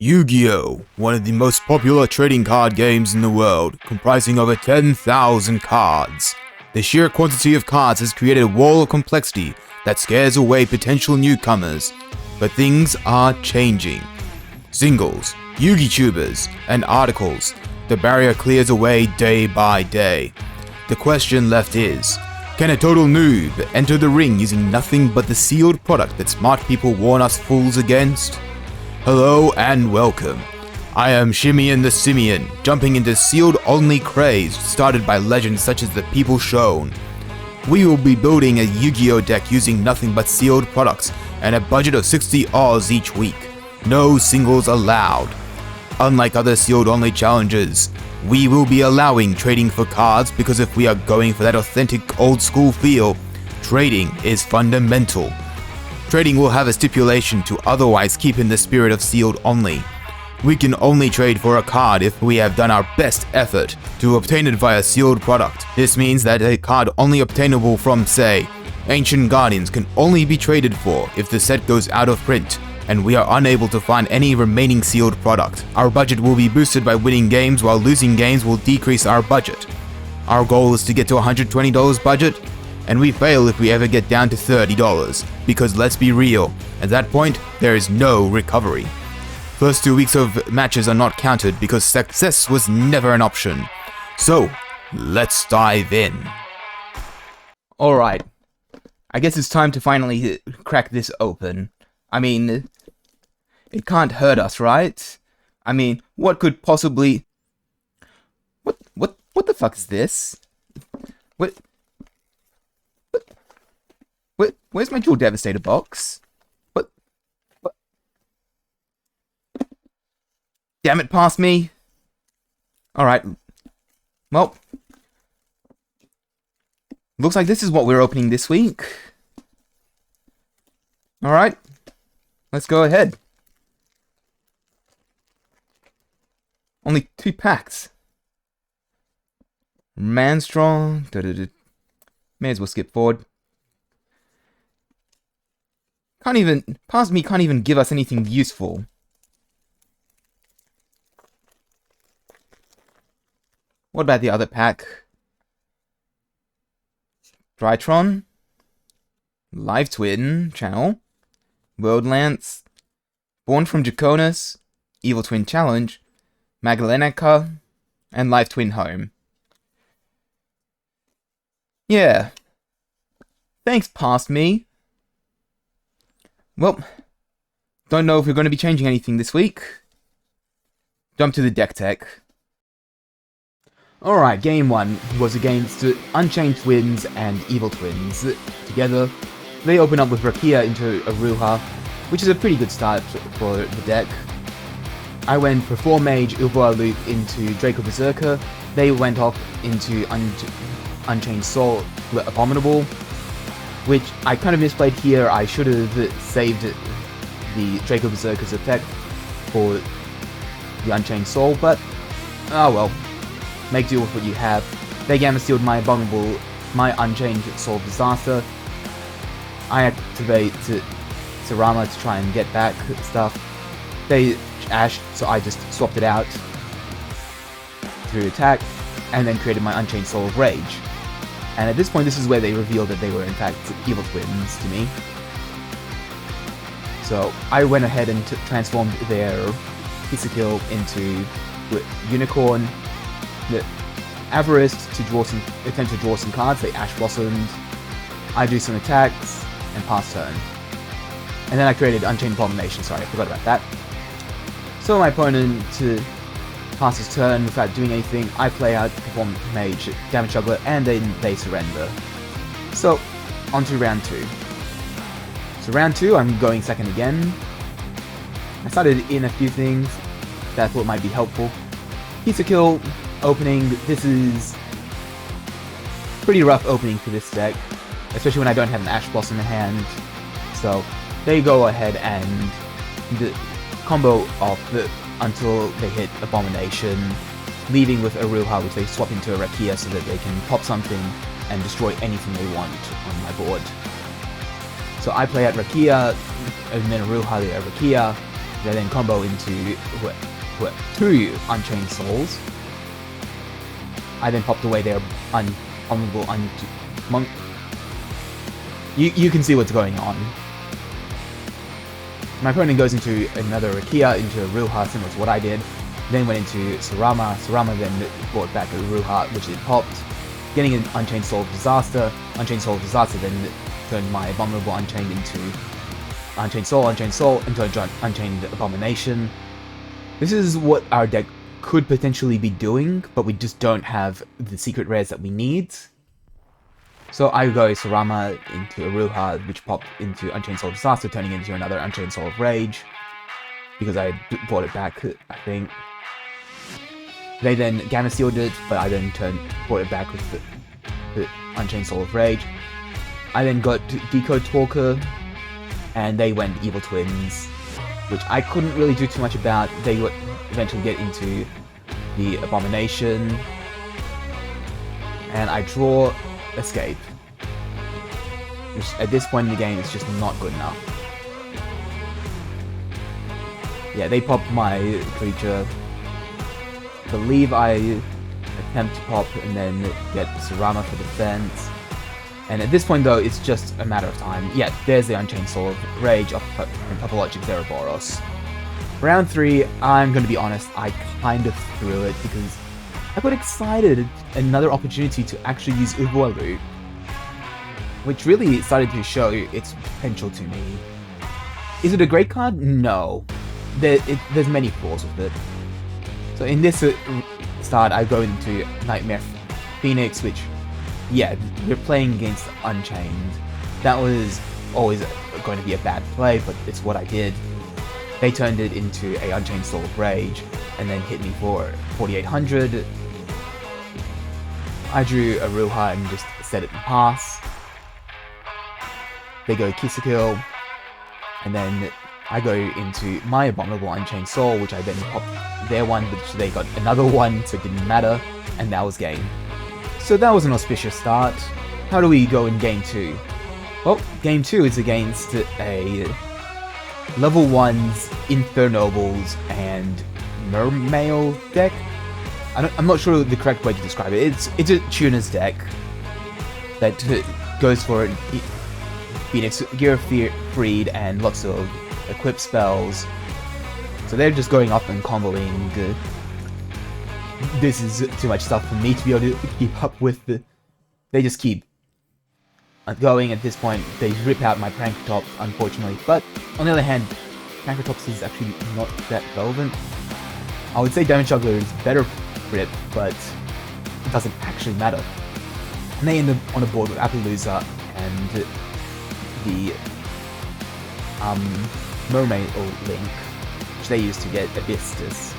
Yu-Gi-Oh! One of the most popular trading card games in the world, comprising over 10,000 cards. The sheer quantity of cards has created a wall of complexity that scares away potential newcomers. But things are changing. Singles, Yu-Gi-Tubers, and articles, the barrier clears away day by day. The question left is, can a total noob enter the ring using nothing but the sealed product that smart people warn us fools against? Hello and welcome. I am Shimeon the Simian, jumping into sealed-only craze started by legends such as the People Shown. We will be building a Yu-Gi-Oh deck using nothing but sealed products and a budget of 60 Oz each week. No singles allowed. Unlike other sealed-only challenges, we will be allowing trading for cards because if we are going for that authentic old-school feel, trading is fundamental. Trading will have a stipulation to otherwise keep in the spirit of sealed only. We can only trade for a card if we have done our best effort to obtain it via sealed product. This means that a card only obtainable from, say, Ancient Guardians can only be traded for if the set goes out of print and we are unable to find any remaining sealed product. Our budget will be boosted by winning games while losing games will decrease our budget. Our goal is to get to $120 budget, and we fail if we ever get down to $30, because let's be real, at that point, there is no recovery. First 2 weeks of matches are not counted because success was never an option. So, let's dive in. Alright, I guess it's time to finally crack this open. I mean, it can't hurt us, right? I mean, what could possibly... What the fuck is this? Where's my Jewel Devastator box? What? Damn it, past me! Alright. Well. Looks like this is what we're opening this week. Alright. Let's go ahead. Only 2 packs. Manstrong. May as well skip forward. Past me can't even give us anything useful. What about the other pack? Drytron, Live Twin Channel, World Lance, Born from Draconis, Evil Twin Challenge, Magdalenica, and Live Twin Home. Yeah. Thanks, past me. Well, don't know if we're going to be changing anything this week. Jump to the deck tech. Alright, game 1 was against Unchained Twins and Evil Twins. Together, they open up with Rakia into Aruha, which is a pretty good start for the deck. I went Perform Mage, Uvoa Loop into Draco Berserker. They went off into Unchained Soul, Abominable, which I kind of misplayed here. I should have saved the Draco Berserker's effect for the Unchained Soul, but oh well. Make do with what you have. They Gamma Sealed my Abominable, my Unchained Soul Disaster. I activate Sarama to try and get back stuff. They Ash, so I just swapped it out to attack, and then created my Unchained Soul of Rage. And at this point, this is where they revealed that they were in fact Evil Twins to me. So I went ahead and transformed their Kill into Unicorn, the Avarice to attempt to draw some cards. They Ash Blossomed. I do some attacks and pass turn. And then I created Unchained Abomination. Sorry, I forgot about that. So my opponent pass his turn without doing anything. I play out Perform Mage, Damage Juggler, and then they surrender. So, on to round 2. So round 2, I'm going second again. I started in a few things that I thought might be helpful. Kill opening. This is pretty rough opening for this deck, especially when I don't have an Ash Blossom in hand. So, they go ahead and combo off until they hit Abomination, leaving with Aruha, which they swap into a Rakia so that they can pop something and destroy anything they want on my board. So I play at Rakia, and then Aruha the Rakia, They then combo into 2 Unchained Souls. I then popped away their vulnerable monk. You can see what's going on. My opponent goes into another Rakia, into a Ruha, similar to what I did. Then went into Sarama. Sarama then brought back a Ruha, which it popped, getting an Unchained Soul of Disaster. Unchained Soul of Disaster then turned my Abominable Unchained into Unchained Soul into Unchained Abomination. This is what our deck could potentially be doing, but we just don't have the secret rares that we need. So I go Sarama into Aruha, which popped into Unchained Soul of Disaster, turning into another Unchained Soul of Rage, because I brought it back, I think. They then Gamma Sealed it, but I then brought it back with the Unchained Soul of Rage. I then got Decode Talker, and they went Evil Twins, which I couldn't really do too much about. They would eventually get into the Abomination, and I draw Escape, which at this point in the game is just not good enough. Yeah, they pop my creature. I believe I attempt to pop and then get Sarama for defense. And at this point though, it's just a matter of time. Yeah, there's the Unchained Soul of Rage and Topologic Zeraboros. Round 3, I'm going to be honest, I kind of threw it because I got excited at another opportunity to actually use Uvualu, which really started to show its potential to me. Is it a great card? No. There's many flaws with it. So in this start, I go into Nightmare Phoenix, which, yeah, we're playing against Unchained. That was always going to be a bad play, but it's what I did. They turned it into a Unchained Soul of Rage, and then hit me for 4800. I drew a Ruha and just set it in pass. They go Kill, and then I go into my Abominable Unchained Soul, which I then popped their one, which they got another one, so it didn't matter, and that was game. So that was an auspicious start. How do we go in Game 2? Well, Game 2 is against a Level 1's Infernobles and Mermail deck. I'm not sure the correct way to describe it. It's a tuner's deck that goes for Phoenix Gear Freed and lots of equip spells. So they're just going up and comboing. This is too much stuff for me to be able to keep up with. They just keep going. At this point, they rip out my Prankertops, unfortunately. But on the other hand, Prankertops is actually not that relevant. I would say Damage Juggler is better for it, but it doesn't actually matter. And they end up on a board with Appaloosa and the Mermaid Link, which they used to get Abystus.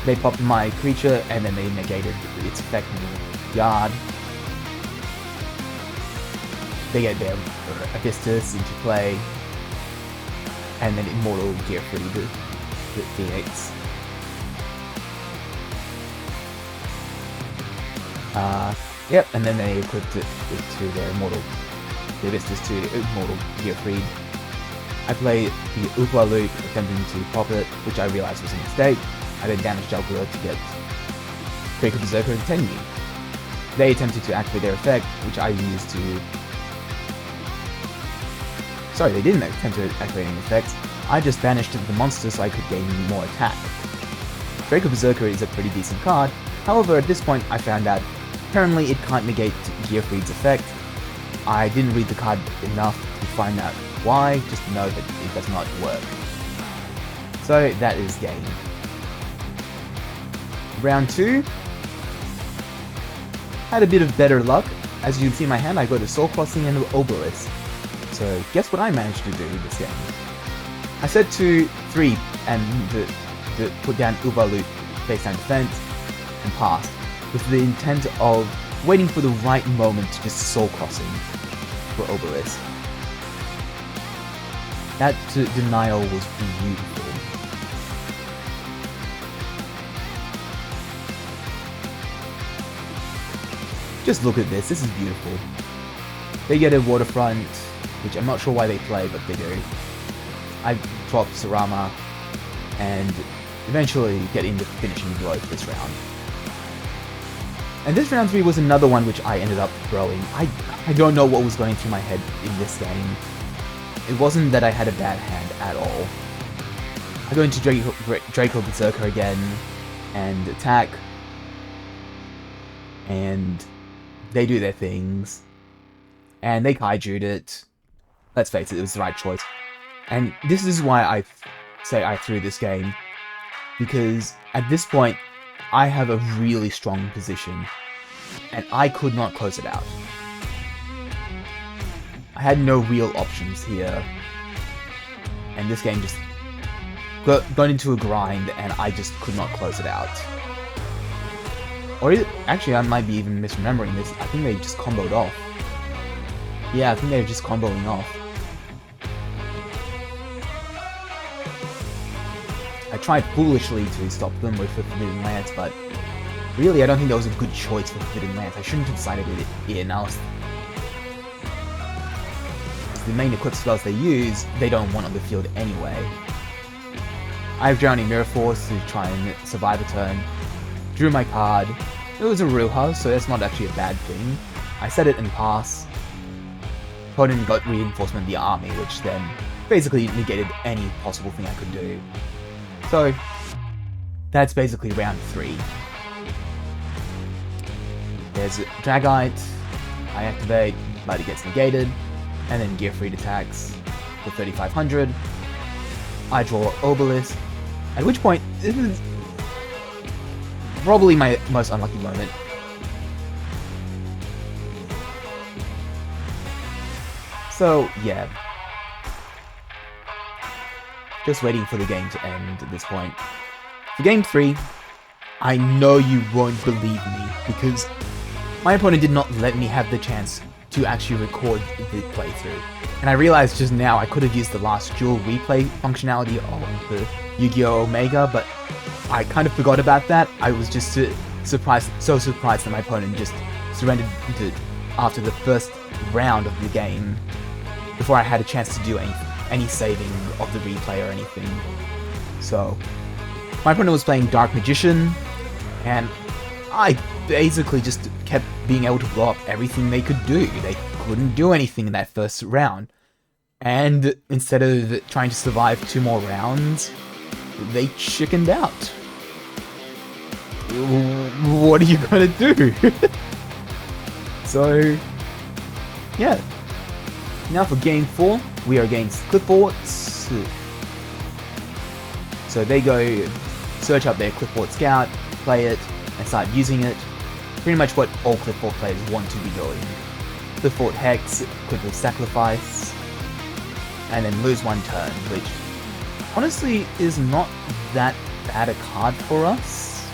They popped my creature and then they negated its effect in the yard. They get their Abystus into play, and then Immortal Gear Free the Phoenix. Yep, and then they equipped it to their Immortal, the Abystus to Immortal Gear Free. I play the Upa Loop, attempting to pop it, which I realized was a mistake. I then Damage Juggler to get Breaker Berserker and Tenyu. They attempted to activate their effect, which I used to... Sorry, they didn't attempt to activate any effects. I just banished the monster so I could gain more attack. Breaker Berserker is a pretty decent card, however at this point I found out apparently it can't negate Gear Freed's effect. I didn't read the card enough to find out why, just to know that it does not work. So that is game. Round 2. Had a bit of better luck. As you can see in my hand, I got a Soul Crossing and an Obelisk. So guess what I managed to do with this game? I set to 3 and to put down Ubalu face down defense and passed, with the intent of waiting for the right moment to just Soul Crossing for Obelisk. That denial was beautiful. Just look at this is beautiful. They get a Waterfront, which I'm not sure why they play, but they do. I drop Sarama, and eventually get in the finishing blow for this round. And this round 3 was another one which I ended up throwing. I don't know what was going through my head in this game. It wasn't that I had a bad hand at all. I go into Draco Berserker again, and attack, and they do their things, and they kaiju'd it. Let's face it, it was the right choice. And this is why I say I threw this game, because at this point, I have a really strong position, and I could not close it out. I had no real options here, and this game just got into a grind, and I just could not close it out. Or actually, I might be even misremembering this. I think they just comboed off. Yeah, I think they were just comboing off. I tried foolishly to stop them with the Forbidden Lance, but really I don't think that was a good choice for Forbidden Lance. I shouldn't have decided it in. The main equipped spells they use, they don't want on the field anyway. I have Drowning Mirror Force to try and survive a turn. Drew my card. It was a Ruha, so that's not actually a bad thing. I set it and pass. Opponent got Reinforcement of the Army, which then basically negated any possible thing I could do. So, that's basically round 3. There's Dragite, I activate, but it gets negated, and then Gear Freed attacks for 3500. I draw Obelisk, at which point, this is probably my most unlucky moment. So, yeah. Just waiting for the game to end at this point. For game 3, I know you won't believe me, because my opponent did not let me have the chance to actually record the playthrough. And I realized just now I could have used the last dual replay functionality of the Yu-Gi-Oh! Omega, but I kind of forgot about that. I was just so surprised that my opponent just surrendered after the first round of the game, before I had a chance to do any saving of the replay or anything. So, my opponent was playing Dark Magician, and I basically just kept being able to blow up everything they could do. They couldn't do anything in that first round. And instead of trying to survive 2 more rounds, they chickened out. What are you gonna do? So, yeah. Now for game 4, we are against Clipboards. So they go search up their Clipboard Scout, play it, and start using it. Pretty much what all Clipboard players want to be doing. Clipboard Hex, quickly sacrifice, and then lose 1 turn, which honestly is not that bad a card for us.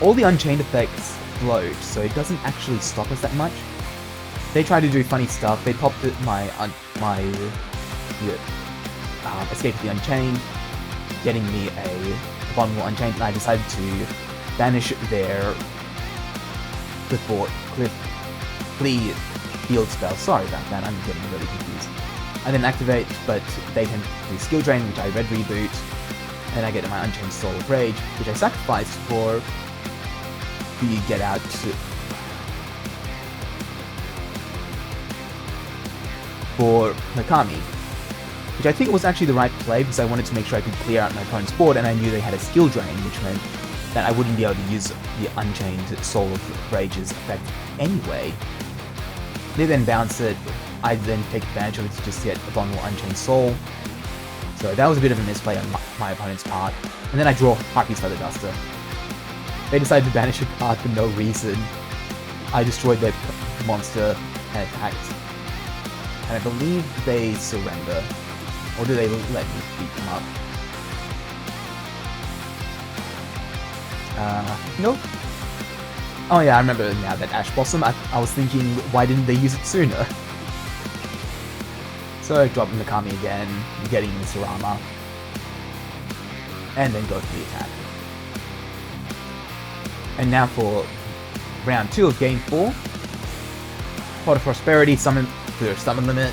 All the Unchained effects float, so it doesn't actually stop us that much. They try to do funny stuff. They popped my Escape of the Unchained, getting me a Abominable Unchained, and I decided to banish their Flea field spell. Sorry about that, I'm getting really confused. I then activate, but they can do Skill Drain, which I Red Reboot, and I get my Unchained Soul of Rage, which I sacrificed for the Get Out for Nakami, which I think was actually the right play, because I wanted to make sure I could clear out my opponent's board, and I knew they had a Skill Drain, which meant that I wouldn't be able to use the Unchained Soul of Rage's effect anyway. They then bounce it, I then take advantage of it to just get Abominable Unchained Soul. So that was a bit of a misplay on my opponent's part. And then I draw Harpy's Feather Duster. They decided to banish a card for no reason. I destroyed their monster and attacked. And I believe they surrender. Or do they let me beat them up? Nope. Oh yeah, I remember now that Ash Blossom. I was thinking, why didn't they use it sooner? So I drop Nakami again, getting the Sarama, and then go for the attack. And now for round 2 of game 4. Pot of Prosperity, summon through a summon limit.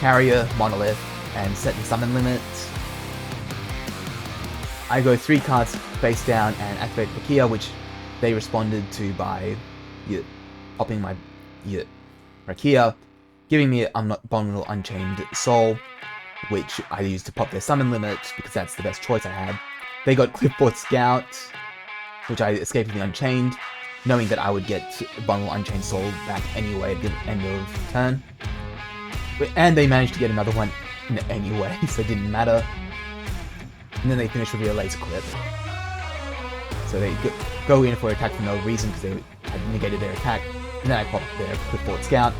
Carrier, Monolith, and set the summon limit. I go 3 cards face down and activate Rakia, which they responded to by popping my Rakia, giving me Abominable Unchained Soul, which I used to pop their summon limit because that's the best choice I had. They got Clipboard Scout, which I escaped with the Unchained, knowing that I would get Abominable Unchained Soul back anyway at the end of turn. And they managed to get another one anyway, so it didn't matter. And then they finish with their Laser Clip. So they go in for attack for no reason because they had negated their attack. And then I pop their Clipboard Scout.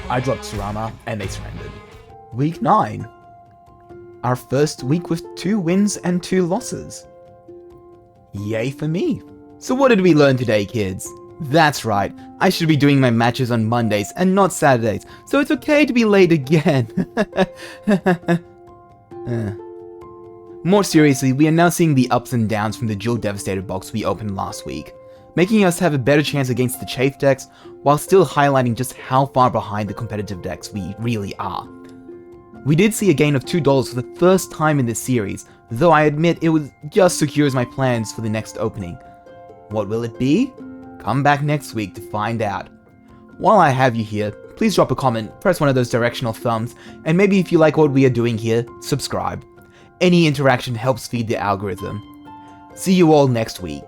I dropped Surama, and they surrendered. Week 9. Our first week with 2 wins and 2 losses. Yay for me. So what did we learn today, kids? That's right, I should be doing my matches on Mondays and not Saturdays, so it's okay to be late again. More seriously, we are now seeing the ups and downs from the Dual Devastator box we opened last week, making us have a better chance against the Chafe decks, while still highlighting just how far behind the competitive decks we really are. We did see a gain of $2 for the first time in this series, though I admit it just secures my plans for the next opening. What will it be? Come back next week to find out. While I have you here, please drop a comment, press one of those directional thumbs, and maybe if you like what we are doing here, subscribe. Any interaction helps feed the algorithm. See you all next week.